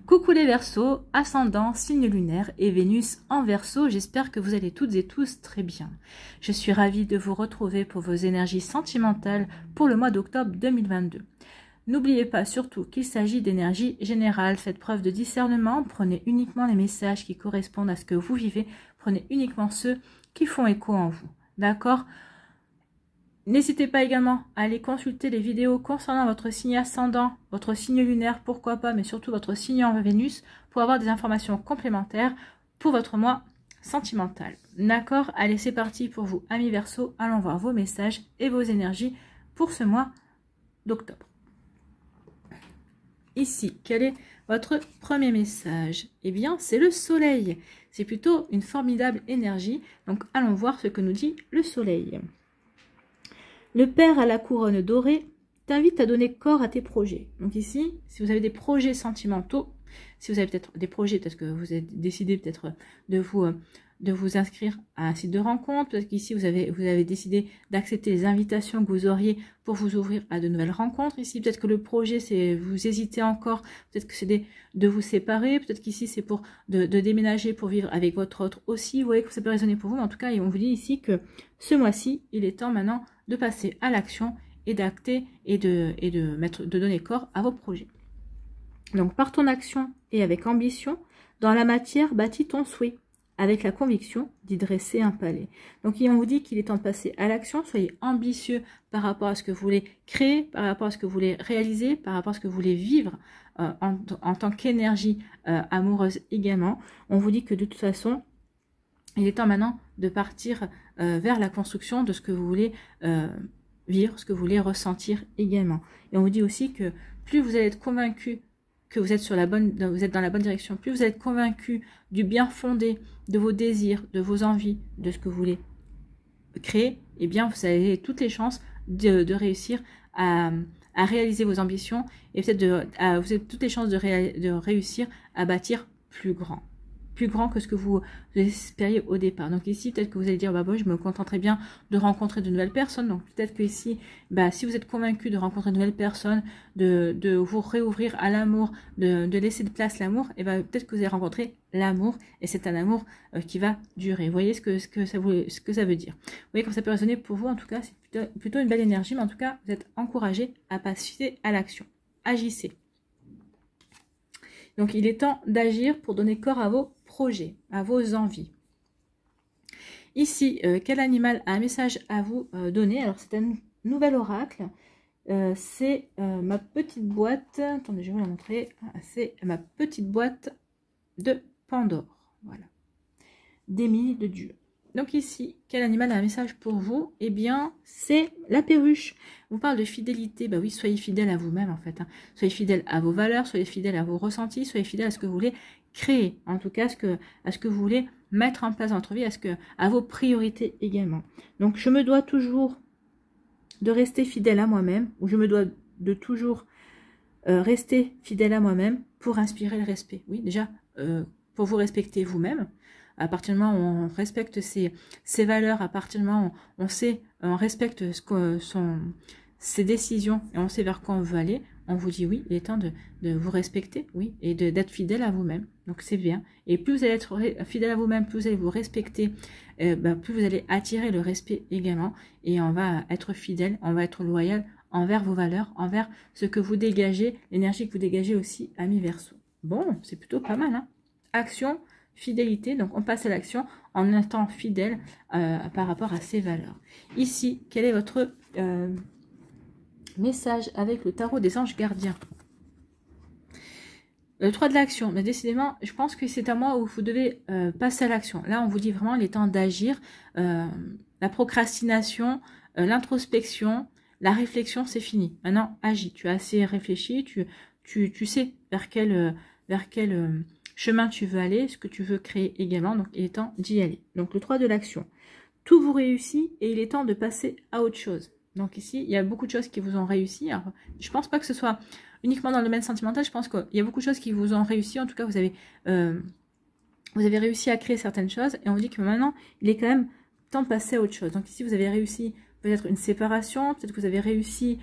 Coucou les Verseaux, ascendant, signe lunaire et Vénus en Verseau, j'espère que vous allez toutes et tous très bien. Je suis ravie de vous retrouver pour vos énergies sentimentales pour le mois d'octobre 2022. N'oubliez pas surtout qu'il s'agit d'énergie générale, faites preuve de discernement, prenez uniquement les messages qui correspondent à ce que vous vivez, prenez uniquement ceux qui font écho en vous, d'accord ? N'hésitez pas également à aller consulter les vidéos concernant votre signe ascendant, votre signe lunaire, pourquoi pas, mais surtout votre signe en Vénus, pour avoir des informations complémentaires pour votre mois sentimental. D'accord? Allez, c'est parti pour vous, amis Verseaux. Allons voir vos messages et vos énergies pour ce mois d'octobre. Ici, quel est votre premier message? Eh bien, c'est le soleil. C'est plutôt une formidable énergie. Donc, allons voir ce que nous dit le soleil. Le père à la couronne dorée t'invite à donner corps à tes projets. Donc ici, si vous avez des projets sentimentaux, si vous avez peut-être des projets, peut-être que vous avez décidé peut-être de vous inscrire à un site de rencontre, peut-être qu'ici vous avez décidé d'accepter les invitations que vous auriez pour vous ouvrir à de nouvelles rencontres. Ici, peut-être que le projet, c'est vous hésitez encore, peut-être que c'est de vous séparer, peut-être qu'ici c'est pour de déménager pour vivre avec votre autre aussi. Vous voyez que ça peut résonner pour vous, mais en tout cas, on vous dit ici que ce mois-ci, il est temps maintenant de passer à l'action et d'acter et de donner corps à vos projets. Donc, par ton action et avec ambition, dans la matière, bâtis ton souhait, avec la conviction d'y dresser un palais. Donc, on vous dit qu'il est temps de passer à l'action. Soyez ambitieux par rapport à ce que vous voulez créer, par rapport à ce que vous voulez réaliser, par rapport à ce que vous voulez vivre en tant qu'énergie amoureuse également. On vous dit que de toute façon, il est temps maintenant de partir vers la construction de ce que vous voulez vivre, ce que vous voulez ressentir également. Et on vous dit aussi que plus vous allez être convaincu que vous êtes dans la bonne direction, plus vous êtes convaincu du bien fondé de vos désirs, de vos envies, de ce que vous voulez créer, eh bien vous avez toutes les chances de réussir à réaliser vos ambitions et peut-être vous avez toutes les chances de réussir à bâtir plus grand que ce que vous espériez au départ. Donc ici, peut-être que vous allez dire, bah bon, je me contenterai bien de rencontrer de nouvelles personnes. Donc peut-être que ici, bah, si vous êtes convaincu de rencontrer de nouvelles personnes, de vous réouvrir à l'amour, de laisser de place l'amour, et bah, peut-être que vous allez rencontrer l'amour, et c'est un amour qui va durer. Vous voyez ce que ça veut dire. Vous voyez comme ça peut résonner pour vous, en tout cas, c'est plutôt une belle énergie, mais en tout cas, vous êtes encouragé à passer à l'action. Agissez. Donc, il est temps d'agir pour donner corps à vos projets, à vos envies. Ici, quel animal a un message à vous donner? Alors, c'est un nouvel oracle. C'est ma petite boîte. Attendez, je vais vous la montrer. C'est ma petite boîte de Pandore. Voilà. D'Émile de Dieu. Donc ici, quel animal a un message pour vous? Eh bien, c'est la perruche. On vous parle de fidélité. Bah oui, soyez fidèle à vous-même en fait. Hein. Soyez fidèle à vos valeurs, soyez fidèle à vos ressentis, soyez fidèle à ce que vous voulez créer. En tout cas, à ce que vous voulez mettre en place dans votre vie, à vos priorités également. Donc, je me dois toujours de rester fidèle à moi-même, ou je me dois de toujours rester fidèle à moi-même pour inspirer le respect. Oui, déjà, pour vous respecter vous-même. À partir du moment où on respecte ses valeurs, à partir du moment où on respecte ses décisions et on sait vers quoi on veut aller, on vous dit oui, il est temps de vous respecter, oui, et d'être fidèle à vous-même. Donc c'est bien. Et plus vous allez être fidèle à vous-même, plus vous allez vous respecter, plus vous allez attirer le respect également. Et on va être fidèle, on va être loyal envers vos valeurs, envers ce que vous dégagez, l'énergie que vous dégagez aussi, amis Verseaux. Bon, c'est plutôt pas mal, hein. Action, fidélité, donc on passe à l'action en étant fidèle par rapport à ses valeurs. Ici, quel est votre message avec le tarot des anges gardiens? Le 3 de l'action, mais décidément, je pense que c'est à moi où vous devez passer à l'action. Là, on vous dit vraiment, il est temps d'agir. La procrastination, l'introspection, la réflexion, c'est fini. Maintenant, agis. Tu as assez réfléchi, tu sais vers quel chemin tu veux aller, ce que tu veux créer également, donc il est temps d'y aller. Donc le 3 de l'action, tout vous réussit et il est temps de passer à autre chose. Donc ici, il y a beaucoup de choses qui vous ont réussi. Alors, je pense pas que ce soit uniquement dans le domaine sentimental, je pense qu'il y a beaucoup de choses qui vous ont réussi. En tout cas, vous avez réussi à créer certaines choses et on vous dit que maintenant, il est quand même temps de passer à autre chose. Donc ici, vous avez réussi peut-être une séparation, peut-être que vous avez réussi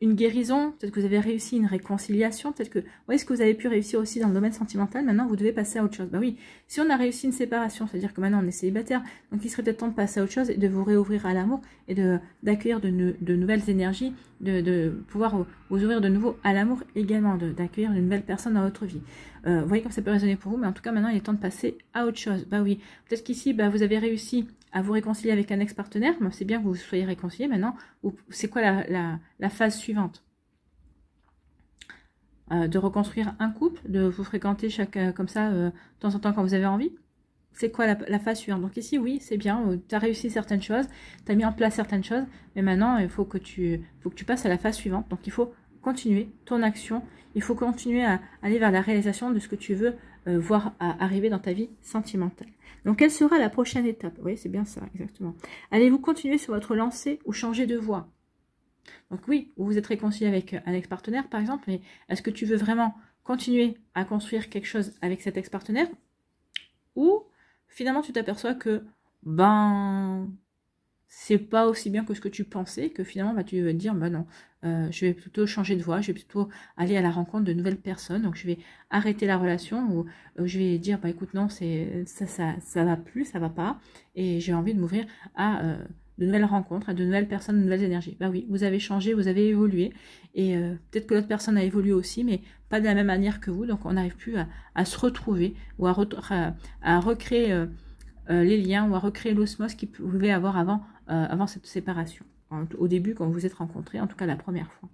une guérison, peut-être que vous avez réussi une réconciliation, peut-être que, vous voyez ce que vous avez pu réussir aussi dans le domaine sentimental, maintenant vous devez passer à autre chose. Bah oui, si on a réussi une séparation, c'est-à-dire que maintenant on est célibataire, donc il serait peut-être temps de passer à autre chose et de vous réouvrir à l'amour et d'accueillir de nouvelles énergies, de pouvoir vous ouvrir de nouveau à l'amour également, d'accueillir une nouvelle personne dans votre vie. Vous voyez comme ça peut résonner pour vous, mais en tout cas maintenant il est temps de passer à autre chose. Bah oui, peut-être qu'ici bah, vous avez réussi à vous réconcilier avec un ex-partenaire, c'est bien que vous soyez réconciliés maintenant. C'est quoi la phase suivante? De reconstruire un couple, de vous fréquenter comme ça de temps en temps quand vous avez envie. C'est quoi la phase suivante? Donc ici, oui, c'est bien, tu as réussi certaines choses, tu as mis en place certaines choses, mais maintenant, il faut que tu passes à la phase suivante. Donc il faut continuer ton action, il faut continuer à aller vers la réalisation de ce que tu veux voir arriver dans ta vie sentimentale. Donc quelle sera la prochaine étape? Oui, c'est bien ça, exactement. Allez-vous continuer sur votre lancée ou changer de voie? Donc oui, vous vous êtes réconcilié avec un ex-partenaire par exemple, mais est-ce que tu veux vraiment continuer à construire quelque chose avec cet ex-partenaire? Ou finalement tu t'aperçois que ben c'est pas aussi bien que ce que tu pensais, que finalement bah, tu vas te dire bah non, je vais plutôt changer de voie, je vais plutôt aller à la rencontre de nouvelles personnes, donc je vais arrêter la relation, ou je vais dire bah écoute non, ça va plus, ça va pas, et j'ai envie de m'ouvrir à de nouvelles rencontres, à de nouvelles personnes, de nouvelles énergies. Bah oui, vous avez changé, vous avez évolué, et peut-être que l'autre personne a évolué aussi, mais pas de la même manière que vous, donc on n'arrive plus à se retrouver, ou à recréer les liens, ou à recréer l'osmose qu'il pouvait avoir avant cette séparation, au début quand vous vous êtes rencontrés, en tout cas la première fois.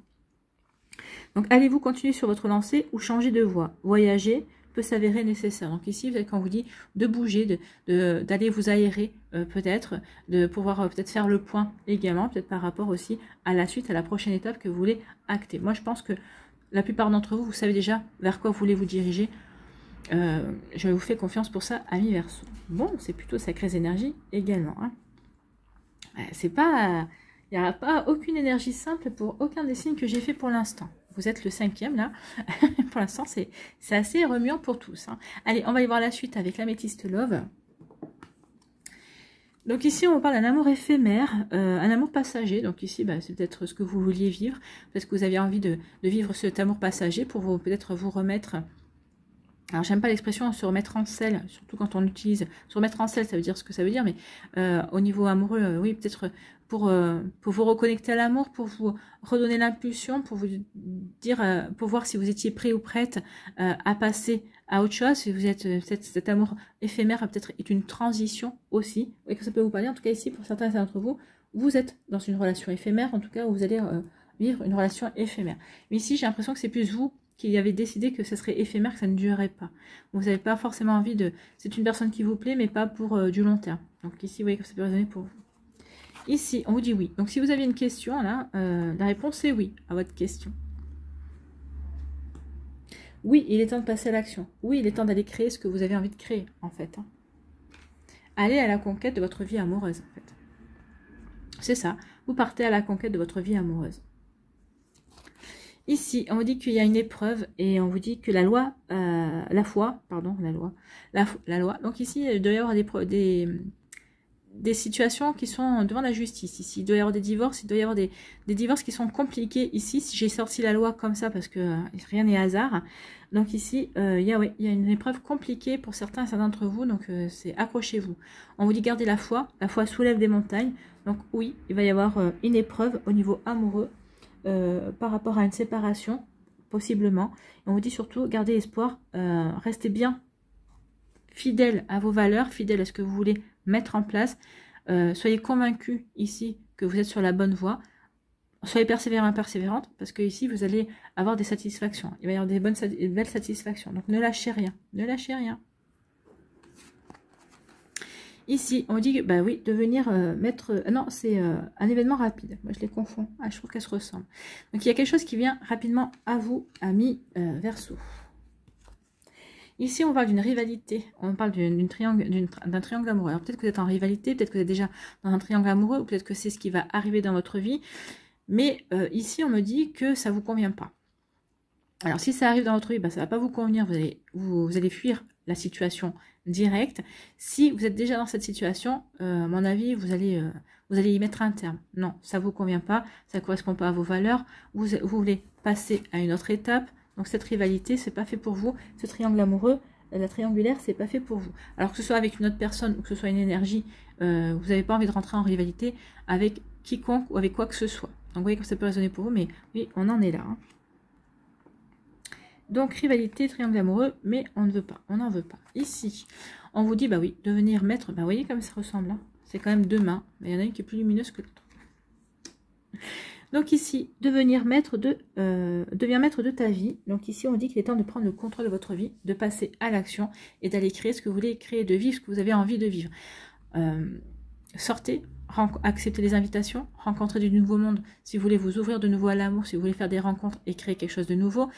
Donc allez-vous continuer sur votre lancée ou changer de voie? Voyager peut s'avérer nécessaire. Donc ici, quand on vous dit de bouger, d'aller vous aérer peut-être, de pouvoir peut-être faire le point également, peut-être par rapport aussi à la suite, à la prochaine étape que vous voulez acter. Moi, je pense que la plupart d'entre vous, vous savez déjà vers quoi vous voulez vous diriger. Je vous fais confiance pour ça, amis Verseau. Bon, c'est plutôt sacrées énergies également. Hein. C'est pas, il n'y a pas aucune énergie simple pour aucun des signes que j'ai fait pour l'instant. Vous êtes le 5e là. Pour l'instant, c'est assez remuant pour tous. Hein. Allez, on va y voir la suite avec l'améthyste Love. Donc ici, on parle d'un amour éphémère, un amour passager. Donc ici, bah, c'est peut-être ce que vous vouliez vivre. Parce que vous aviez envie de vivre cet amour passager pour peut-être vous remettre... Alors, j'aime pas l'expression se remettre en selle, surtout quand on utilise... Se remettre en selle, ça veut dire ce que ça veut dire, mais au niveau amoureux, oui, peut-être pour vous reconnecter à l'amour, pour vous redonner l'impulsion, pour vous dire, pour voir si vous étiez prêt ou prête à passer à autre chose, si vous êtes cet amour éphémère, peut-être est une transition aussi. Oui, que ça peut vous parler, en tout cas ici, pour certains d'entre vous, vous êtes dans une relation éphémère, en tout cas, où vous allez vivre une relation éphémère. Mais ici, j'ai l'impression que c'est plus vous qui avait décidé que ça serait éphémère, que ça ne durerait pas. Vous n'avez pas forcément envie de... C'est une personne qui vous plaît, mais pas pour du long terme. Donc ici, vous voyez que ça peut résonner pour vous. Ici, on vous dit oui. Donc si vous avez une question, là, la réponse est oui à votre question. Oui, il est temps de passer à l'action. Oui, il est temps d'aller créer ce que vous avez envie de créer, en fait. Hein. Allez à la conquête de votre vie amoureuse, en fait. C'est ça. Vous partez à la conquête de votre vie amoureuse. Ici, on vous dit qu'il y a une épreuve et on vous dit que la loi. Donc ici, il doit y avoir des situations qui sont devant la justice. Ici, il doit y avoir des divorces, il doit y avoir des divorces qui sont compliqués. Ici, si j'ai sorti la loi comme ça parce que rien n'est hasard. Donc ici, il y a une épreuve compliquée pour certains d'entre vous. Donc c'est accrochez-vous. On vous dit gardez la foi. La foi soulève des montagnes. Donc oui, il va y avoir une épreuve au niveau amoureux. Par rapport à une séparation, possiblement. Et on vous dit surtout, gardez espoir, restez bien fidèle à vos valeurs, fidèle à ce que vous voulez mettre en place. Soyez convaincus ici que vous êtes sur la bonne voie. Soyez persévérant et persévérante, parce que ici, vous allez avoir des satisfactions. Il va y avoir des belles satisfactions. Donc, ne lâchez rien. Ne lâchez rien. Ici, on dit, bah oui, de venir mettre... non, c'est un événement rapide. Moi, je les confonds. Ah, je trouve qu'elles se ressemblent. Donc, il y a quelque chose qui vient rapidement à vous, amis Verseau. Ici, on parle d'une rivalité. On parle d'un triangle amoureux. Alors, peut-être que vous êtes en rivalité, peut-être que vous êtes déjà dans un triangle amoureux, ou peut-être que c'est ce qui va arriver dans votre vie. Mais ici, on me dit que ça ne vous convient pas. Alors, si ça arrive dans votre vie, bah, ça ne va pas vous convenir. Vous allez fuir la situation directe. Si vous êtes déjà dans cette situation, à mon avis, vous allez y mettre un terme. Non, ça vous convient pas, ça correspond pas à vos valeurs. Vous voulez passer à une autre étape. Donc cette rivalité, c'est pas fait pour vous. Ce triangle amoureux, la triangulaire, c'est pas fait pour vous. Alors que ce soit avec une autre personne ou que ce soit une énergie, vous n'avez pas envie de rentrer en rivalité avec quiconque ou avec quoi que ce soit. Donc vous voyez que ça peut résonner pour vous, mais oui, on en est là. Hein. Donc rivalité, triangle amoureux, mais on ne veut pas, on n'en veut pas. Ici, on vous dit, bah oui, devenir maître, bah vous voyez comme ça ressemble. Hein. C'est quand même deux mains, mais il y en a une qui est plus lumineuse que l'autre. Donc ici, deviens maître de ta vie. Donc ici, on dit qu'il est temps de prendre le contrôle de votre vie, de passer à l'action et d'aller créer ce que vous voulez créer, de vivre ce que vous avez envie de vivre. Sortez, acceptez les invitations, rencontrez du nouveau monde si vous voulez vous ouvrir de nouveau à l'amour, si vous voulez faire des rencontres et créer quelque chose de nouveau.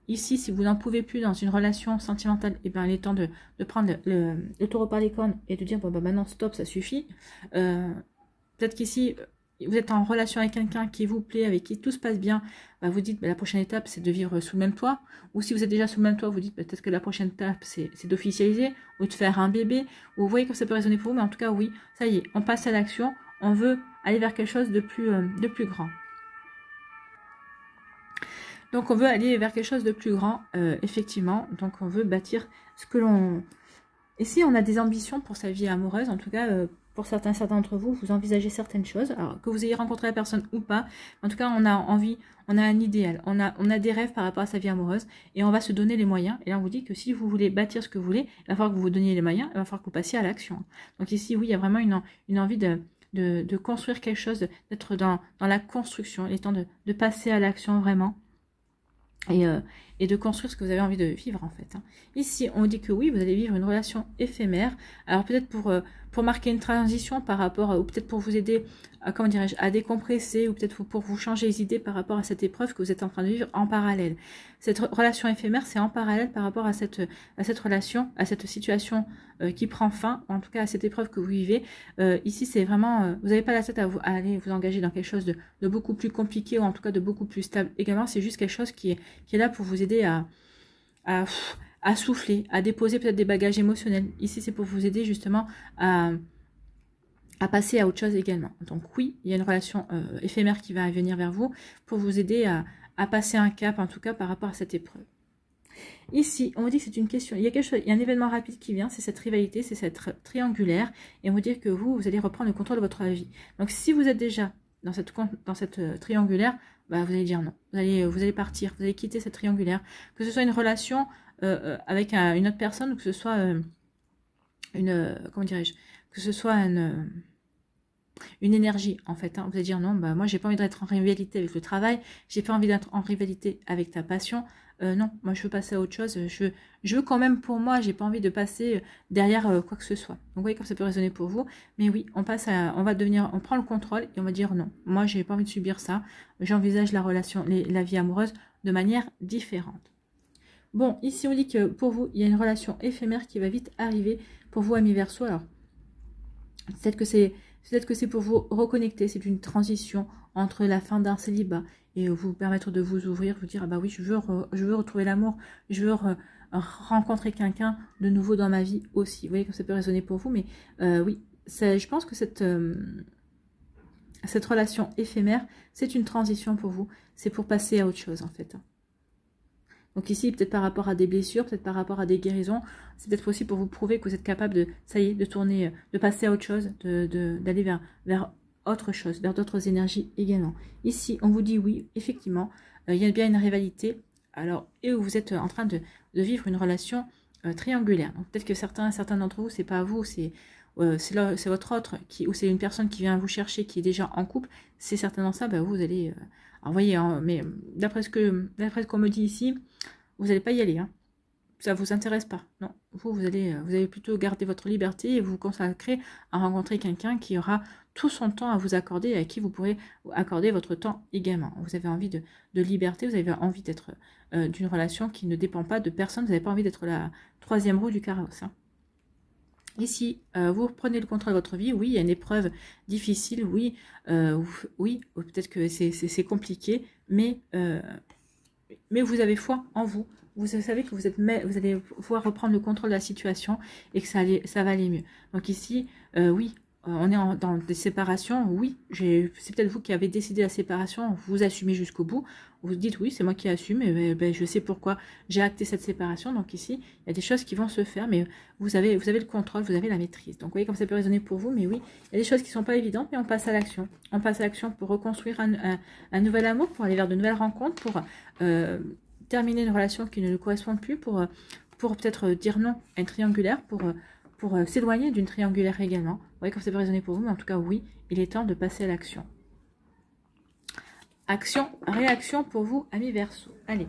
Ici, si vous n'en pouvez plus dans une relation sentimentale, eh bien, il est temps de prendre le taureau par les cornes et de dire, bon, bah, maintenant, stop, ça suffit. Peut-être qu'ici, vous êtes en relation avec quelqu'un qui vous plaît, avec qui tout se passe bien, bah vous dites, bah, la prochaine étape, c'est de vivre sous le même toit. Ou si vous êtes déjà sous le même toit, vous dites, bah, peut-être que la prochaine étape, c'est d'officialiser ou de faire un bébé. Ou vous voyez que ça peut résonner pour vous, mais en tout cas, oui, ça y est, on passe à l'action. On veut aller vers quelque chose de plus grand. Donc, on veut aller vers quelque chose de plus grand, effectivement. Donc, on veut bâtir ce que l'on... Et si on a des ambitions pour sa vie amoureuse, en tout cas... pour certains d'entre vous, vous envisagez certaines choses, alors que vous ayez rencontré la personne ou pas, en tout cas, on a envie, on a un idéal, on a des rêves par rapport à sa vie amoureuse, et on va se donner les moyens, et là, on vous dit que si vous voulez bâtir ce que vous voulez, il va falloir que vous vous donniez les moyens, il va falloir que vous passiez à l'action. Donc ici, oui, il y a vraiment une envie de construire quelque chose, d'être dans la construction, il est temps de passer à l'action vraiment, et de construire ce que vous avez envie de vivre en fait. Hein. Ici, on dit que oui, vous allez vivre une relation éphémère. Alors peut-être pour marquer une transition par rapport, ou peut-être pour vous aider, comment dirais-je, à décompresser, ou peut-être pour vous changer les idées par rapport à cette épreuve que vous êtes en train de vivre en parallèle. Cette relation éphémère, c'est en parallèle par rapport à cette relation, à cette situation qui prend fin, en tout cas à cette épreuve que vous vivez. Ici, c'est vraiment, vous n'avez pas la tête à aller vous engager dans quelque chose de beaucoup plus compliqué, ou en tout cas de beaucoup plus stable. Également, c'est juste quelque chose qui est là pour vous aider à souffler, à déposer peut-être des bagages émotionnels. Ici, c'est pour vous aider justement à passer à autre chose également. Donc oui, il y a une relation éphémère qui va venir vers vous pour vous aider à passer un cap, en tout cas par rapport à cette épreuve. Ici, on vous dit que c'est une question, il y a un événement rapide qui vient, c'est cette rivalité, c'est cette triangulaire, et on vous dit que vous allez reprendre le contrôle de votre vie. Donc si vous êtes déjà dans cette triangulaire, bah, vous allez dire non. Vous allez partir, vous allez quitter cette triangulaire. Que ce soit une relation avec une autre personne, ou que ce soit comment dirais-je, que ce soit une énergie en fait. Hein. Vous allez dire non, bah, moi j'ai pas envie d'être en rivalité avec le travail, j'ai pas envie d'être en rivalité avec ta passion. Non, moi je veux passer à autre chose. Je veux quand même pour moi, j'ai pas envie de passer derrière quoi que ce soit. Donc vous voyez comme ça peut résonner pour vous. Mais oui, on prend le contrôle et on va dire non. Moi j'ai pas envie de subir ça. J'envisage la vie amoureuse de manière différente. Bon, ici on dit que pour vous, il y a une relation éphémère qui va vite arriver pour vous, amis Verseau. Alors, peut-être que c'est pour vous reconnecter, c'est une transition entre la fin d'un célibat et vous permettre de vous ouvrir, vous dire, ah bah oui, je veux retrouver l'amour, je veux rencontrer quelqu'un de nouveau dans ma vie aussi. Vous voyez comme ça peut résonner pour vous, mais oui, je pense que cette relation éphémère, c'est une transition pour vous, c'est pour passer à autre chose en fait. Donc ici, peut-être par rapport à des blessures, peut-être par rapport à des guérisons, c'est peut-être aussi pour vous prouver que vous êtes capable de tourner, de passer à autre chose, d'aller vers autre chose, vers d'autres énergies également. Ici, on vous dit oui, effectivement, il y a bien une rivalité, alors, et vous êtes en train de vivre une relation triangulaire. Donc peut-être que certains d'entre vous, c'est pas vous, c'est votre autre, ou c'est une personne qui vient vous chercher, qui est déjà en couple, c'est certainement ça, bah, vous allez... alors, vous voyez, hein, mais d'après ce qu'on me dit ici, vous n'allez pas y aller. Hein. Ça ne vous intéresse pas. Non, vous allez plutôt garder votre liberté et vous consacrer à rencontrer quelqu'un qui aura tout son temps à vous accorder et à qui vous pourrez accorder votre temps également. Vous avez envie de liberté, vous avez envie d'être d'une relation qui ne dépend pas de personne, vous n'avez pas envie d'être la troisième roue du carrosse. Hein. Ici, vous reprenez le contrôle de votre vie. Oui, il y a une épreuve difficile. Oui, oui, peut-être que c'est compliqué, mais vous avez foi en vous. vous savez que vous allez pouvoir reprendre le contrôle de la situation et que ça va aller mieux. Donc ici, oui, on est dans des séparations, oui, c'est peut-être vous qui avez décidé la séparation, vous assumez jusqu'au bout, vous dites oui, c'est moi qui assume, et ben, je sais pourquoi j'ai acté cette séparation, donc ici, il y a des choses qui vont se faire, mais vous avez le contrôle, vous avez la maîtrise. Donc vous voyez comme ça peut résonner pour vous, mais oui, il y a des choses qui ne sont pas évidentes, mais on passe à l'action. On passe à l'action pour reconstruire un nouvel amour, pour aller vers de nouvelles rencontres, pour terminer une relation qui ne nous correspond plus, pour peut-être dire non à une triangulaire, pour s'éloigner d'une triangulaire également. Vous voyez comme ça peut résonner pour vous, mais en tout cas, oui, il est temps de passer à l'action. Action, réaction pour vous, amis Verseau. Allez,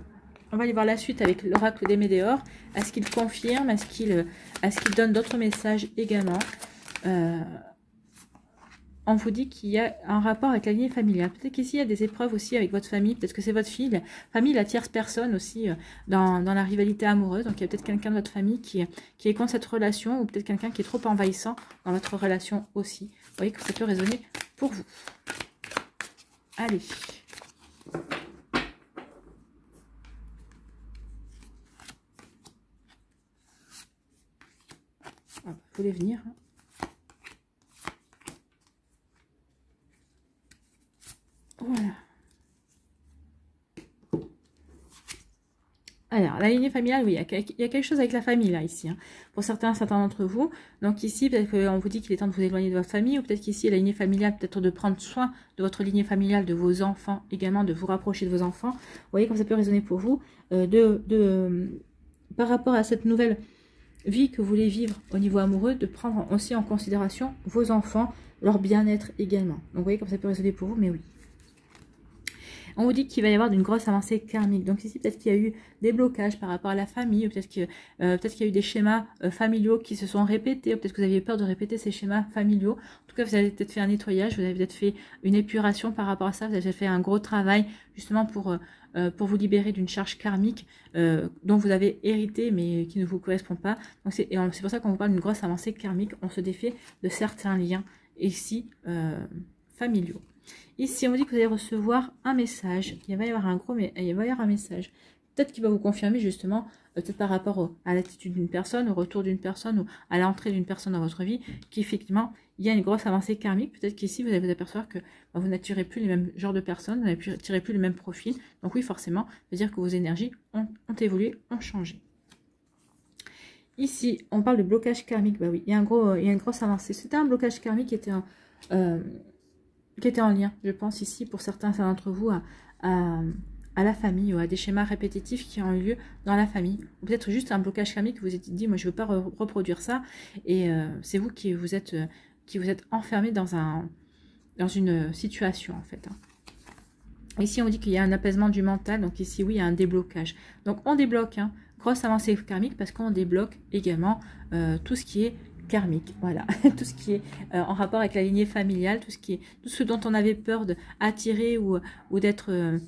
on va aller voir la suite avec l'oracle des Météores. Est-ce qu'il confirme? Est-ce qu'il donne d'autres messages également? On vous dit qu'il y a un rapport avec la lignée familiale. Peut-être qu'ici, il y a des épreuves aussi avec votre famille. Peut-être que c'est votre fille. Famille, la tierce personne aussi dans la rivalité amoureuse. Donc, il y a peut-être quelqu'un de votre famille qui est contre cette relation ou peut-être quelqu'un qui est trop envahissant dans votre relation aussi. Vous voyez que ça peut résonner pour vous. Allez. Vous voulez venir, hein. Voilà. Alors, la lignée familiale, oui, il y a quelque chose avec la famille, là, ici. Hein. Pour certains d'entre vous. Donc ici, peut-être qu'on vous dit qu'il est temps de vous éloigner de votre famille, ou peut-être qu'ici, la lignée familiale, peut-être de prendre soin de votre lignée familiale, de vos enfants, également de vous rapprocher de vos enfants. Vous voyez comme ça peut résonner pour vous, par rapport à cette nouvelle vie que vous voulez vivre au niveau amoureux, de prendre aussi en considération vos enfants, leur bien-être également. Donc vous voyez comme ça peut résonner pour vous, mais oui. On vous dit qu'il va y avoir une grosse avancée karmique. Donc ici, peut-être qu'il y a eu des blocages par rapport à la famille, ou peut-être qu'il y a eu des schémas familiaux qui se sont répétés, ou peut-être que vous aviez peur de répéter ces schémas familiaux. En tout cas, vous avez peut-être fait un nettoyage, vous avez peut-être fait une épuration par rapport à ça, vous avez fait un gros travail justement pour vous libérer d'une charge karmique dont vous avez hérité mais qui ne vous correspond pas. Donc c'est pour ça qu'on vous parle d'une grosse avancée karmique. On se défait de certains liens ici familiaux. Ici, on vous dit que vous allez recevoir un message. Il va y avoir un message. Peut-être qu'il va vous confirmer justement, peut-être par rapport à l'attitude d'une personne, au retour d'une personne ou à l'entrée d'une personne dans votre vie, qu'effectivement, il y a une grosse avancée karmique. Peut-être qu'ici, vous allez vous apercevoir que vous n'attirez plus les mêmes genres de personnes, vous n'attirez plus le même profil. Donc oui, forcément, ça veut dire que vos énergies ont évolué, ont changé. Ici, on parle de blocage karmique. Bah oui, il y a une grosse avancée. C'était un blocage karmique qui était en lien, je pense, ici, pour certains d'entre vous, à la famille ou à des schémas répétitifs qui ont eu lieu dans la famille. Ou peut-être juste un blocage karmique, vous vous êtes dit, moi, je ne veux pas reproduire ça. Et c'est vous qui vous êtes enfermé dans une situation, en fait. Hein. Ici, on dit qu'il y a un apaisement du mental. Donc ici, oui, il y a un déblocage. Donc, on débloque, hein, grosse avancée karmique, parce qu'on débloque également tout ce qui est karmique, voilà, tout ce qui est en rapport avec la lignée familiale, tout ce dont on avait peur d'attirer ou d'être,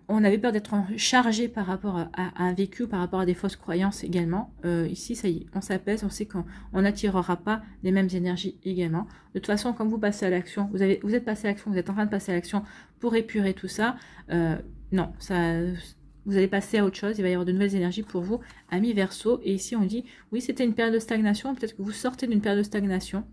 on avait peur d'être chargé par rapport à un vécu, par rapport à des fausses croyances également. Ici, ça y est, on s'apaise, on sait qu'on n'attirera pas les mêmes énergies également. De toute façon, comme vous passez à l'action, vous êtes passé à l'action, vous êtes en train de passer à l'action pour épurer tout ça. Non, vous allez passer à autre chose, il va y avoir de nouvelles énergies pour vous, amis Verseau. Et ici, on dit, oui, c'était une période de stagnation, peut-être que vous sortez d'une période de stagnation.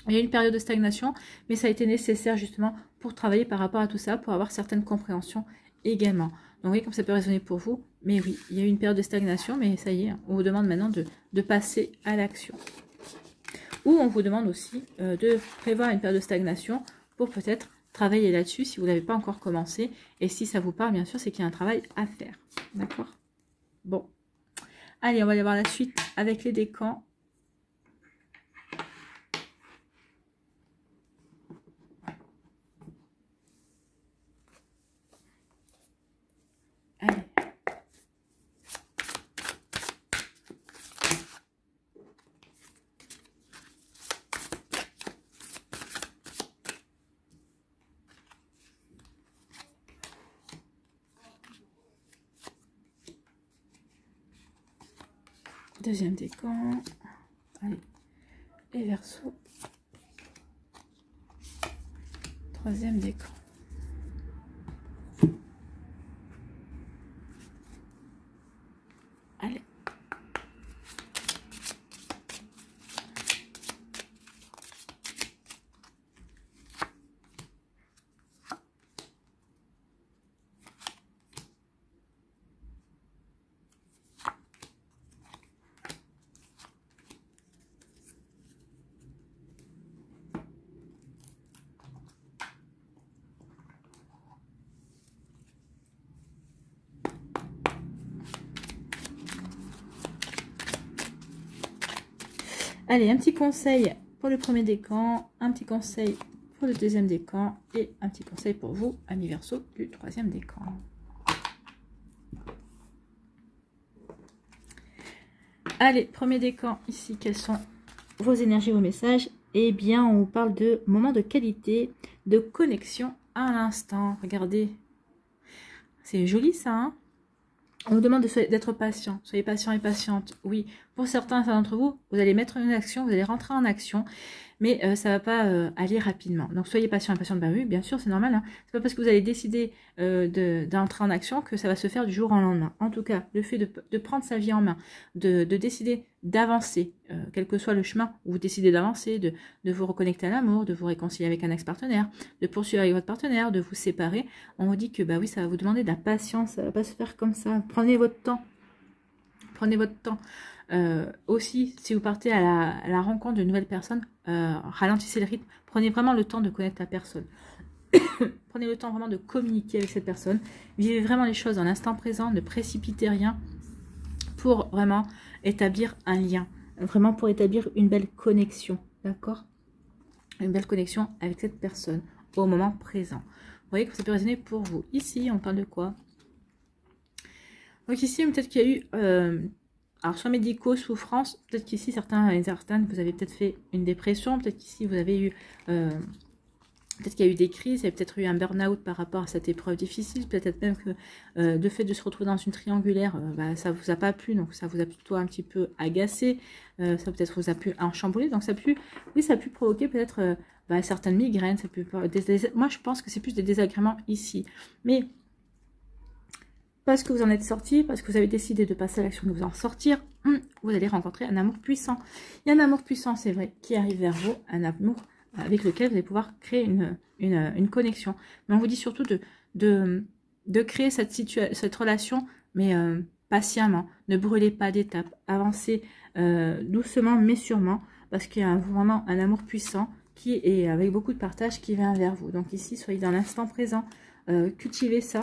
Il y a une période de stagnation, mais ça a été nécessaire justement pour travailler par rapport à tout ça, pour avoir certaines compréhensions également. Donc oui, comme ça peut résonner pour vous, mais oui, il y a eu une période de stagnation, mais ça y est, on vous demande maintenant de passer à l'action. Ou on vous demande aussi de prévoir une période de stagnation pour peut-être travailler là-dessus si vous n'avez pas encore commencé. Et si ça vous parle, bien sûr, c'est qu'il y a un travail à faire. D'accord? Bon. Allez, on va aller voir la suite avec les décans. Allez. Deuxième décan. Allez. Et Verseau. Troisième décan. Allez, un petit conseil pour le premier décan, un petit conseil pour le deuxième décan et un petit conseil pour vous, amis Verseau, du troisième décan. Allez, premier décan, ici, quelles sont vos énergies, vos messages? Eh bien, on vous parle de moments de qualité, de connexion à l'instant. Regardez, c'est joli ça, hein? On vous demande d'être patient. Soyez patient et patiente. Oui, pour certains d'entre vous, vous allez mettre une action, vous allez rentrer en action, mais ça ne va pas aller rapidement. Donc, soyez patient et patiente. Ben oui, bien sûr, c'est normal. Hein. C'est pas parce que vous allez décider d'entrer en action que ça va se faire du jour au lendemain. En tout cas, le fait de prendre sa vie en main, de décider d'avancer, quel que soit le chemin où vous décidez d'avancer, de vous reconnecter à l'amour, de vous réconcilier avec un ex-partenaire, de poursuivre avec votre partenaire, de vous séparer, on vous dit que bah oui, ça va vous demander de la patience, ça ne va pas se faire comme ça. Prenez votre temps. Prenez votre temps. Aussi, si vous partez à la rencontre de nouvelles personnes, ralentissez le rythme. Prenez vraiment le temps de connaître la personne. Prenez le temps vraiment de communiquer avec cette personne. Vivez vraiment les choses dans l'instant présent. Ne précipitez rien pour vraiment établir un lien. Vraiment pour établir une belle connexion. D'accord? Une belle connexion avec cette personne au moment présent. Vous voyez que ça peut résonner pour vous. Ici, on parle de quoi? Donc ici, peut-être qu'il y a eu... alors, soins médicaux, souffrance, peut-être qu'ici, certains et certaines, vous avez peut-être fait une dépression, peut-être qu'ici, vous avez eu, peut-être qu'il y a eu des crises, il y a peut-être eu un burn-out par rapport à cette épreuve difficile, peut-être même que le fait de se retrouver dans une triangulaire, ça vous a pas plu, donc ça vous a plutôt un petit peu agacé, ça peut-être vous a pu enchambouler, donc ça a pu, oui, ça a pu provoquer peut-être certaines migraines, ça peut, moi je pense que c'est plus des désagréments ici, mais... parce que vous en êtes sorti, parce que vous avez décidé de passer à l'action de vous en sortir, vous allez rencontrer un amour puissant. Il y a un amour puissant, c'est vrai, qui arrive vers vous, un amour avec lequel vous allez pouvoir créer une connexion. Mais on vous dit surtout de créer cette relation, mais patiemment. Ne brûlez pas d'étapes. Avancez doucement, mais sûrement, parce qu'il y a vraiment un amour puissant qui est avec beaucoup de partage qui vient vers vous. Donc ici, soyez dans l'instant présent, cultivez ça.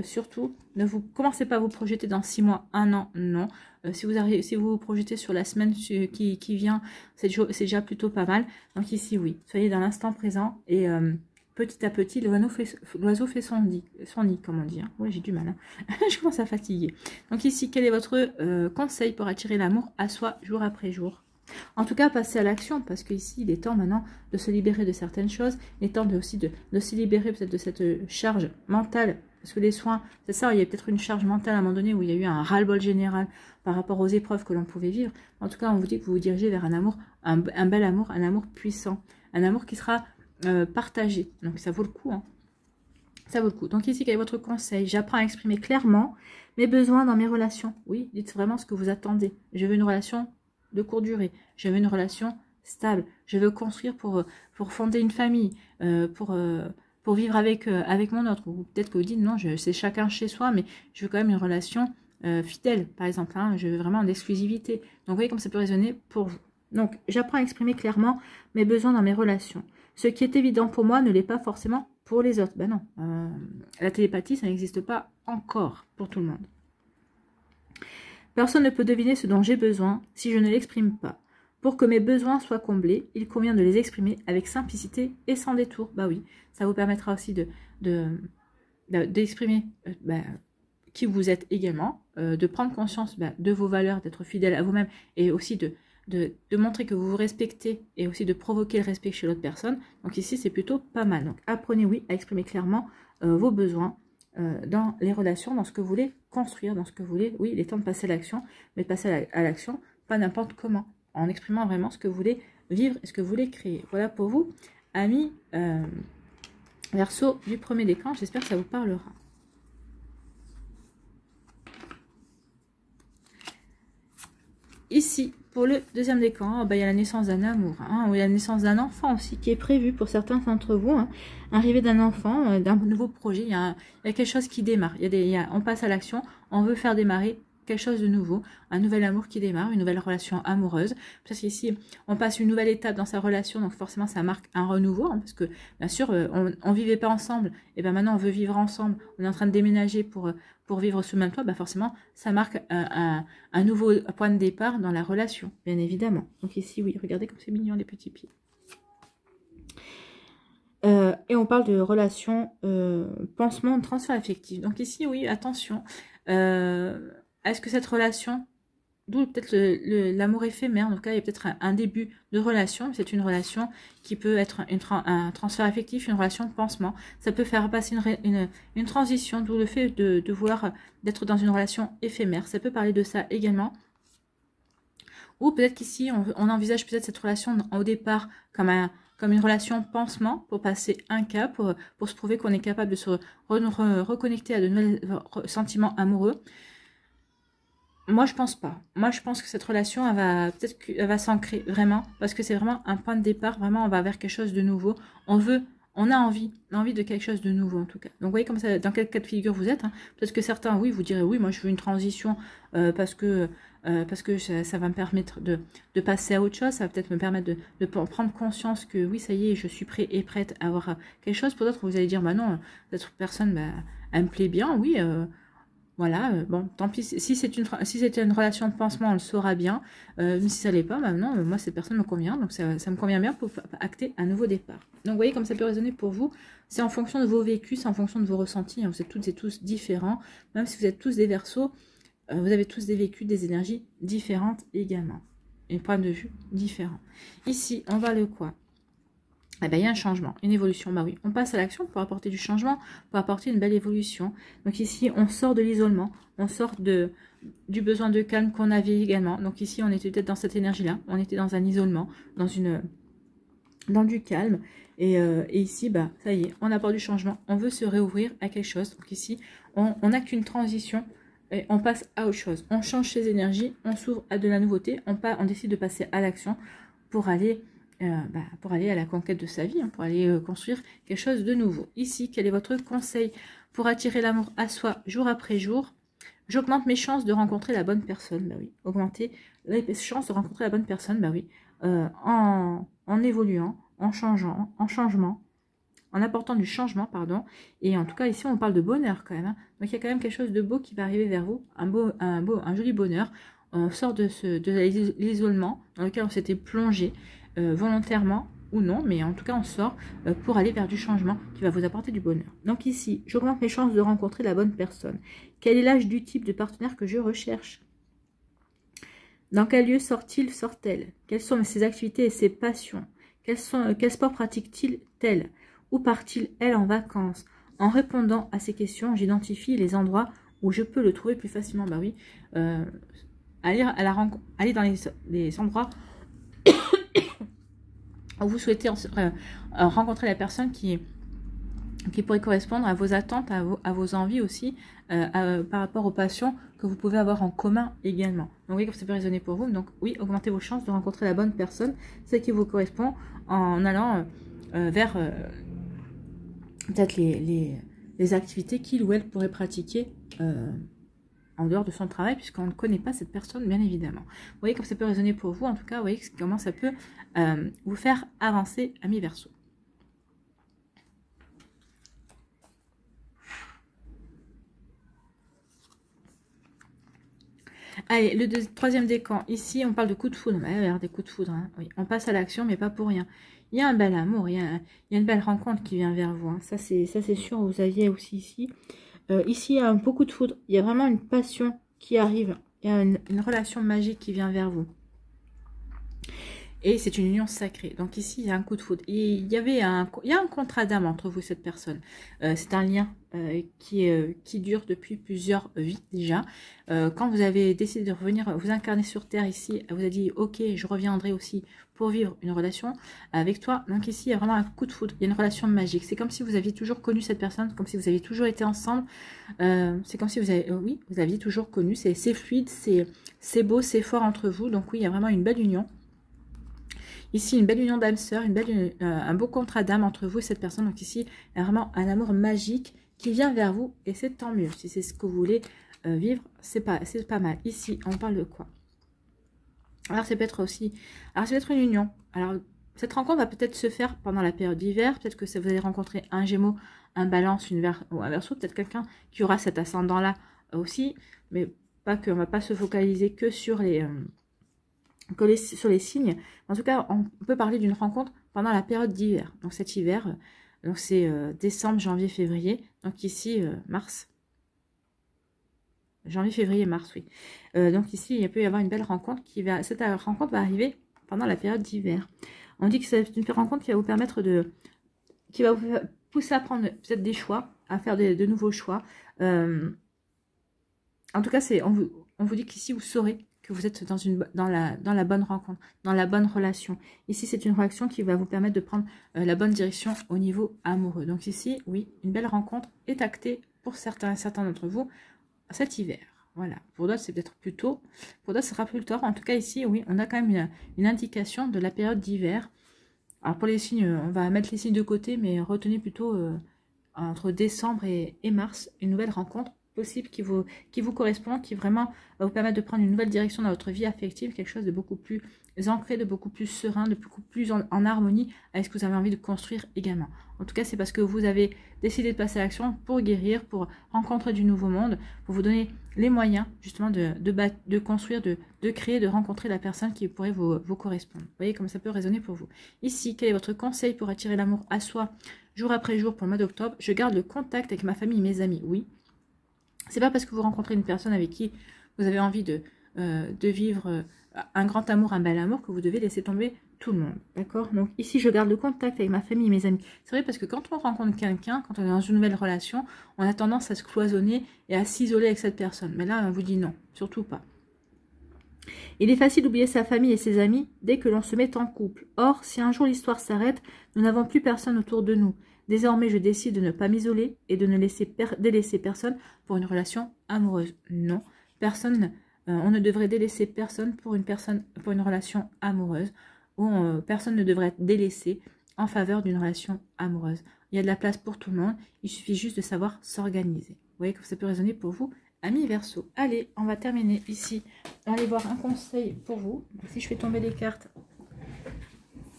Surtout, ne vous commencez pas à vous projeter dans 6 mois, 1 an, non. Si vous vous projetez sur la semaine qui vient, c'est déjà plutôt pas mal. Donc ici, oui, soyez dans l'instant présent et petit à petit, l'oiseau fait son nid, comme on dit. Hein. Oui, j'ai du mal. Hein. Je commence à fatiguer. Donc ici, quel est votre conseil pour attirer l'amour à soi jour après jour? En tout cas, passez à l'action, parce qu'ici, il est temps maintenant de se libérer de certaines choses. Il est temps aussi de se libérer peut-être de cette charge mentale. Parce que les soins, c'est ça, il y a peut-être une charge mentale à un moment donné où il y a eu un ras-le-bol général par rapport aux épreuves que l'on pouvait vivre. En tout cas, on vous dit que vous vous dirigez vers un amour, un bel amour, un amour puissant. Un amour qui sera partagé. Donc ça vaut le coup. Hein. Ça vaut le coup. Donc ici, quel est votre conseil? J'apprends à exprimer clairement mes besoins dans mes relations. Oui, dites vraiment ce que vous attendez. Je veux une relation de courte durée. Je veux une relation stable. Je veux construire pour fonder une famille, pour vivre avec mon autre. Ou peut-être que vous dites, non, c'est chacun chez soi, mais je veux quand même une relation fidèle, par exemple. Hein, je veux vraiment en exclusivité. Donc, vous voyez comme ça peut résonner pour vous. Donc, j'apprends à exprimer clairement mes besoins dans mes relations. Ce qui est évident pour moi ne l'est pas forcément pour les autres. Ben non, la télépathie, ça n'existe pas encore pour tout le monde. Personne ne peut deviner ce dont j'ai besoin si je ne l'exprime pas. Pour que mes besoins soient comblés, il convient de les exprimer avec simplicité et sans détour. Bah oui, ça vous permettra aussi d'exprimer qui vous êtes également, de prendre conscience de vos valeurs, d'être fidèle à vous-même et aussi de montrer que vous vous respectez et aussi de provoquer le respect chez l'autre personne. Donc ici, c'est plutôt pas mal. Donc apprenez, oui, à exprimer clairement vos besoins dans les relations, dans ce que vous voulez construire, dans ce que vous voulez. Oui, il est temps de passer à l'action, mais de passer à l'action, pas n'importe comment. En exprimant vraiment ce que vous voulez vivre et ce que vous voulez créer. Voilà pour vous, amis Verseau du premier décan. J'espère que ça vous parlera. Ici, pour le deuxième décan, il y a la naissance d'un amour, hein, ou il y a la naissance d'un enfant aussi qui est prévu pour certains d'entre vous. Hein. Arrivée d'un enfant, d'un nouveau projet, il y a quelque chose qui démarre. On passe à l'action, on veut faire démarrer quelque chose de nouveau, un nouvel amour qui démarre, une nouvelle relation amoureuse. Parce qu'ici, on passe une nouvelle étape dans sa relation, donc forcément, ça marque un renouveau, hein, parce que, bien sûr, on ne vivait pas ensemble, et bien maintenant, on veut vivre ensemble, on est en train de déménager pour vivre sous le même toit, bah forcément, ça marque un nouveau point de départ dans la relation, bien évidemment. Donc ici, oui, regardez comme c'est mignon, les petits pieds. Et on parle de relation, pansement, transfert affectif. Donc ici, oui, attention. Est-ce que cette relation, d'où peut-être l'amour éphémère, en tout cas, il y a peut-être un début de relation. C'est une relation qui peut être un transfert affectif, une relation de pansement. Ça peut faire passer une transition, d'où le fait de vouloir d'être dans une relation éphémère. Ça peut parler de ça également. Ou peut-être qu'ici, on envisage peut-être cette relation au départ comme une relation pansement pour passer un cap, pour se prouver qu'on est capable de se reconnecter à de nouveaux sentiments amoureux. Moi, je pense pas. Moi, je pense que cette relation, elle va s'ancrer vraiment, parce que c'est vraiment un point de départ. Vraiment, on va vers quelque chose de nouveau. On a envie de quelque chose de nouveau en tout cas. Donc, vous voyez comme ça, dans quel cas de figure vous êtes. Hein. Peut-être que certains, oui, vous direz, oui, moi, je veux une transition parce que ça va me permettre de passer à autre chose. Ça va peut-être me permettre de prendre conscience que, oui, ça y est, je suis prêt et prête à avoir quelque chose. Pour d'autres, vous allez dire, bah non, cette personne, bah, elle me plaît bien, oui, voilà, bon, tant pis, si c'était une relation de pansement, on le saura bien. Mais si ça l'est pas, bah non, moi, cette personne me convient, donc ça me convient bien pour acter un nouveau départ. Donc, vous voyez comme ça peut résonner pour vous. C'est en fonction de vos vécus, c'est en fonction de vos ressentis. Hein, vous êtes toutes et tous différents. Même si vous êtes tous des Verseaux, vous avez tous des vécus, des énergies différentes également. Et points de vue différents. Ici, on va le quoi? Eh bien, il y a un changement, une évolution. Bah oui, on passe à l'action pour apporter du changement, pour apporter une belle évolution. Donc ici, on sort de l'isolement, on sort du besoin de calme qu'on avait également. Donc ici, on était peut-être dans cette énergie-là, on était dans un isolement, dans du calme. Et ici, bah, ça y est, on apporte du changement, on veut se réouvrir à quelque chose. Donc ici, on n'a qu'une transition et on passe à autre chose. On change ses énergies, on s'ouvre à de la nouveauté, on décide de passer à l'action pour aller à la conquête de sa vie, hein, pour aller construire quelque chose de nouveau. Ici, quel est votre conseil pour attirer l'amour à soi jour après jour? J'augmente mes chances de rencontrer la bonne personne. Bah oui, augmenter les chances de rencontrer la bonne personne. Bah oui, en évoluant, en apportant du changement, pardon. Et en tout cas, ici, on parle de bonheur quand même. Hein. Donc, il y a quand même quelque chose de beau qui va arriver vers vous, un joli bonheur. On sort de l'isolement dans lequel on s'était plongé. Volontairement ou non, mais en tout cas on sort pour aller vers du changement qui va vous apporter du bonheur. Donc ici, j'augmente mes chances de rencontrer la bonne personne. Quel est l'âge du type de partenaire que je recherche? Dans quel lieu sort-il, sort-elle? Quelles sont ses activités et ses passions? Quel sport pratique-t-il, où part-il, elle, en vacances? En répondant à ces questions, j'identifie les endroits où je peux le trouver plus facilement. Bah oui, aller dans les endroits vous souhaitez rencontrer la personne qui pourrait correspondre à vos attentes, à vos envies aussi, par rapport aux passions que vous pouvez avoir en commun également. Donc oui, comme ça peut résonner pour vous. Donc oui, augmentez vos chances de rencontrer la bonne personne, celle qui vous correspond, en allant vers peut-être les activités qu'il ou elle pourrait pratiquer en dehors de son travail, puisqu'on ne connaît pas cette personne, bien évidemment. Vous voyez comme ça peut résonner pour vous, en tout cas, vous voyez comment ça peut vous faire avancer, amis Verseaux. Allez, le troisième décan, ici, on parle de coup de foudre. Ouais, regarde, des coups de foudre, hein. Oui, on passe à l'action, mais pas pour rien. Il y a un bel amour, il y a une belle rencontre qui vient vers vous. Hein. Ça, c'est sûr, vous aviez aussi ici. Ici, il y a beaucoup de foudre. Il y a vraiment une passion qui arrive. Il y a une relation magique qui vient vers vous. Et c'est une union sacrée. Donc ici, il y a un coup de foudre. Et il y a un contrat d'âme entre vous et cette personne. C'est un lien qui dure depuis plusieurs vies déjà. Quand vous avez décidé de revenir vous incarner sur Terre ici, vous avez dit, ok, je reviendrai aussi pour vivre une relation avec toi. Donc ici, il y a vraiment un coup de foudre. Il y a une relation magique. C'est comme si vous aviez toujours connu cette personne, comme si vous aviez toujours été ensemble. C'est comme si vous aviez toujours connu. C'est fluide, c'est beau, c'est fort entre vous. Donc oui, il y a vraiment une belle union. Ici, une belle union d'âme sœur, un beau contrat d'âme entre vous et cette personne. Donc ici, il y a vraiment un amour magique qui vient vers vous et c'est tant mieux si c'est ce que vous voulez vivre, c'est pas mal. Ici, on parle de quoi? Alors, c'est peut-être aussi... Alors, c'est peut-être une union. Alors, cette rencontre va peut-être se faire pendant la période d'hiver. Peut-être que vous allez rencontrer un Gémeaux, un Balance, ou un Verseau. Peut-être quelqu'un qui aura cet ascendant-là aussi. Mais pas que, on va pas se focaliser que sur sur les signes. En tout cas, on peut parler d'une rencontre pendant la période d'hiver. Donc, cet hiver, donc c'est décembre, janvier, février. Donc, ici, mars. Janvier, février, mars, oui. Donc ici, il peut y avoir une belle rencontre cette rencontre va arriver pendant la période d'hiver. On dit que c'est une rencontre qui va vous permettre qui va vous pousser à prendre peut-être des choix, à faire de nouveaux choix. En tout cas, on vous dit qu'ici, vous saurez que vous êtes dans la bonne rencontre, dans la bonne relation. Ici, c'est une relation qui va vous permettre de prendre la bonne direction au niveau amoureux. Donc ici, oui, une belle rencontre est actée pour certains d'entre vous cet hiver. Voilà, pour d'autres c'est peut-être plus tôt, pour d'autres ce sera plus tard. En tout cas ici, oui, on a quand même une indication de la période d'hiver. Alors pour les signes, on va mettre les signes de côté, mais retenez plutôt entre décembre et mars, une nouvelle rencontre possible qui vous correspond, qui vraiment va vous permettre de prendre une nouvelle direction dans votre vie affective, quelque chose de beaucoup plus ancré, de beaucoup plus serein, de beaucoup plus en harmonie avec ce que vous avez envie de construire également. En tout cas, c'est parce que vous avez décidé de passer à l'action pour guérir, pour rencontrer du nouveau monde, pour vous donner les moyens justement de construire, de créer, de rencontrer la personne qui pourrait vous correspondre. Vous voyez comme ça peut résonner pour vous. Ici, quel est votre conseil pour attirer l'amour à soi jour après jour pour le mois d'octobre? Je garde le contact avec ma famille et mes amis. Oui. C'est pas parce que vous rencontrez une personne avec qui vous avez envie de vivre un grand amour, un bel amour, que vous devez laisser tomber tout le monde. D'accord? Donc ici, je garde le contact avec ma famille et mes amis. C'est vrai parce que quand on rencontre quelqu'un, quand on est dans une nouvelle relation, on a tendance à se cloisonner et à s'isoler avec cette personne. Mais là, on vous dit non, surtout pas. Il est facile d'oublier sa famille et ses amis dès que l'on se met en couple. Or, si un jour l'histoire s'arrête, nous n'avons plus personne autour de nous. Désormais, je décide de ne pas m'isoler et de ne délaisser personne pour une relation amoureuse. Non, personne, on ne devrait délaisser personne pour une relation amoureuse, ou personne ne devrait être délaissé en faveur d'une relation amoureuse. Il y a de la place pour tout le monde, il suffit juste de savoir s'organiser. Vous voyez que ça peut résonner pour vous, amis Verseau. Allez, on va terminer ici. On va aller voir un conseil pour vous. Si je fais tomber les cartes,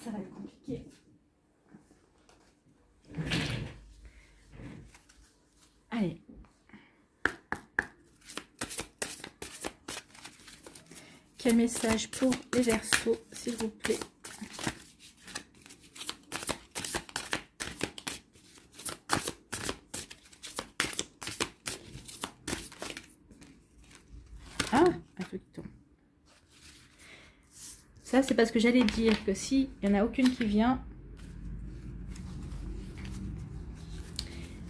ça va être compliqué. Allez. Quel message pour les Verseaux, s'il vous plaît? Ah, un truc qui tombe. Ça, c'est parce que j'allais dire que si il n'y en a aucune qui vient,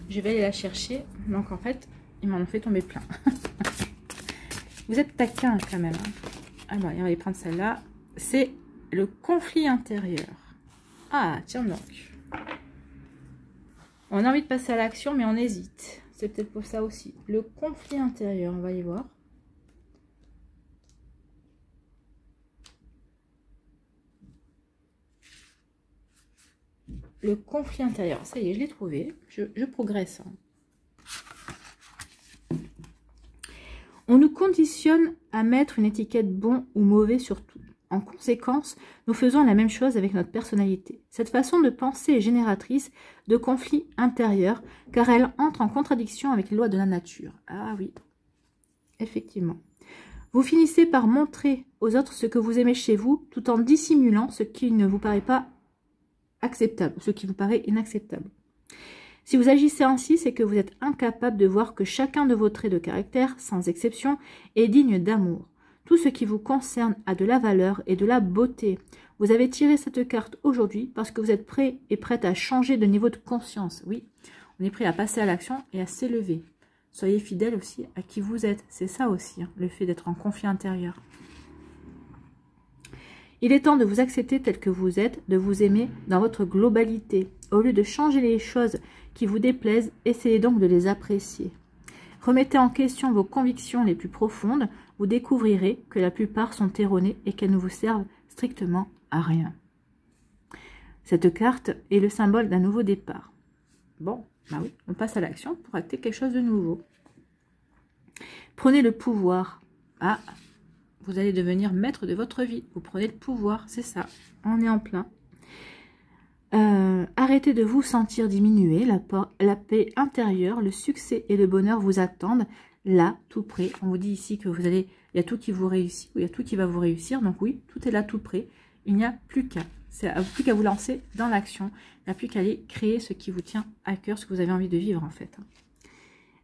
je vais aller la chercher. Donc en fait, ils m'en ont fait tomber plein. Vous êtes taquin quand même. Ah bon, on va aller prendre celle-là. C'est le conflit intérieur. Ah, tiens donc. On a envie de passer à l'action, mais on hésite. C'est peut-être pour ça aussi. Le conflit intérieur, on va y voir. Le conflit intérieur, ça y est, je l'ai trouvé. Je progresse. On nous conditionne à mettre une étiquette bon ou mauvais sur tout. En conséquence, nous faisons la même chose avec notre personnalité. Cette façon de penser est génératrice de conflits intérieurs, car elle entre en contradiction avec les lois de la nature. Ah oui, effectivement. Vous finissez par montrer aux autres ce que vous aimez chez vous, tout en dissimulant ce qui ne vous paraît pas acceptable, ce qui vous paraît inacceptable. Si vous agissez ainsi, c'est que vous êtes incapable de voir que chacun de vos traits de caractère, sans exception, est digne d'amour. Tout ce qui vous concerne a de la valeur et de la beauté. Vous avez tiré cette carte aujourd'hui parce que vous êtes prêt et prête à changer de niveau de conscience. Oui, on est prêt à passer à l'action et à s'élever. Soyez fidèle aussi à qui vous êtes. C'est ça aussi, hein, le fait d'être en conflit intérieur. Il est temps de vous accepter tel que vous êtes, de vous aimer dans votre globalité. Au lieu de changer les choses qui vous déplaisent, essayez donc de les apprécier. Remettez en question vos convictions les plus profondes, vous découvrirez que la plupart sont erronées et qu'elles ne vous servent strictement à rien. Cette carte est le symbole d'un nouveau départ. Bon, bah oui, on passe à l'action pour acter quelque chose de nouveau. Prenez le pouvoir. Ah, vous allez devenir maître de votre vie. Vous prenez le pouvoir, c'est ça. On est en plein. Arrêtez de vous sentir diminuer. La paix intérieure, le succès et le bonheur vous attendent là, tout près. On vous dit ici que vous allez, il y a tout qui vous réussit, il y a tout qui va vous réussir. Donc oui, tout est là, tout près. Il n'y a plus qu'à. C'est plus qu'à vous lancer dans l'action. Il n'y a plus qu'à aller créer ce qui vous tient à cœur, ce que vous avez envie de vivre en fait.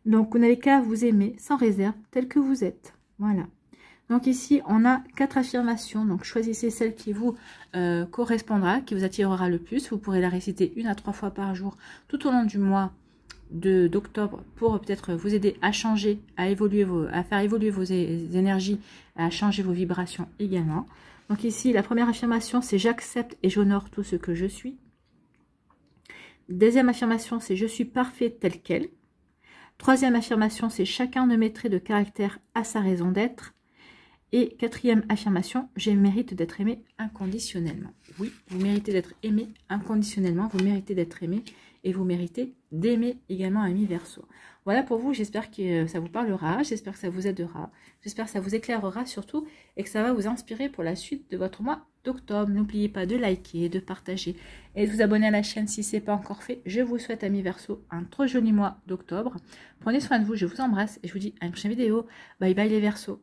Donc vous n'avez qu'à vous aimer sans réserve, tel que vous êtes. Voilà. Donc ici, on a 4 affirmations. Donc choisissez celle qui vous correspondra, qui vous attirera le plus. Vous pourrez la réciter 1 à 3 fois par jour tout au long du mois d'octobre pour peut-être vous aider à changer, à faire évoluer vos énergies, à changer vos vibrations également. Donc ici, la première affirmation, c'est j'accepte et j'honore tout ce que je suis. Deuxième affirmation, c'est je suis parfait tel quel. Troisième affirmation, c'est chacun de mes traits de caractère a sa raison d'être. Et quatrième affirmation, je mérite d'être aimé inconditionnellement. Oui, vous méritez d'être aimé inconditionnellement, vous méritez d'être aimé et vous méritez d'aimer également Amis Verseau. Voilà pour vous, j'espère que ça vous parlera, j'espère que ça vous aidera, j'espère que ça vous éclairera surtout et que ça va vous inspirer pour la suite de votre mois d'octobre. N'oubliez pas de liker, de partager et de vous abonner à la chaîne si ce n'est pas encore fait. Je vous souhaite Amis Verseau un trop joli mois d'octobre. Prenez soin de vous, je vous embrasse et je vous dis à une prochaine vidéo. Bye bye les Verseaux.